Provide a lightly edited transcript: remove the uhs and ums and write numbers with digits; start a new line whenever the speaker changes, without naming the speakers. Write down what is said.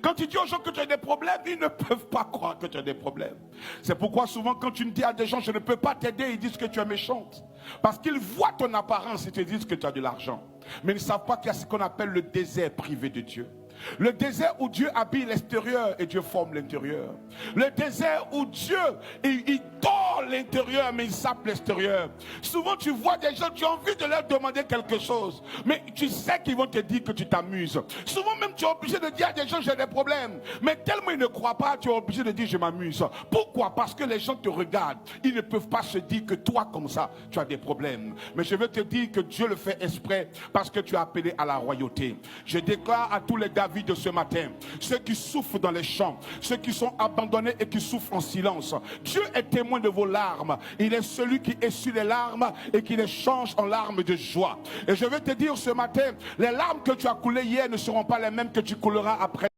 Quand tu dis aux gens que tu as des problèmes, ils ne peuvent pas croire que tu as des problèmes. C'est pourquoi souvent quand tu dis à des gens, je ne peux pas t'aider, ils disent que tu es méchante. Parce qu'ils voient ton apparence et te disent que tu as de l'argent. Mais ils ne savent pas qu'il y a ce qu'on appelle le désert privé de Dieu. Le désert où Dieu habille l'extérieur et Dieu forme l'intérieur. Le désert où Dieu, il dort l'intérieur mais il sape l'extérieur. Souvent tu vois des gens, tu as envie de leur demander quelque chose, mais tu sais qu'ils vont te dire que tu t'amuses. Souvent même tu es obligé de dire à des gens j'ai des problèmes, mais tellement ils ne croient pas, tu es obligé de dire je m'amuse. Pourquoi? Parce que les gens te regardent. Ils ne peuvent pas se dire que toi comme ça tu as des problèmes. Mais je veux te dire que Dieu le fait exprès parce que tu es appelé à la royauté. Je déclare à tous les David de ce matin, ceux qui souffrent dans les champs, ceux qui sont abandonnés et qui souffrent en silence, Dieu est témoin de vos larmes. Il est celui qui essuie les larmes et qui les change en larmes de joie. Et je veux te dire ce matin, les larmes que tu as coulées hier ne seront pas les mêmes que tu couleras après.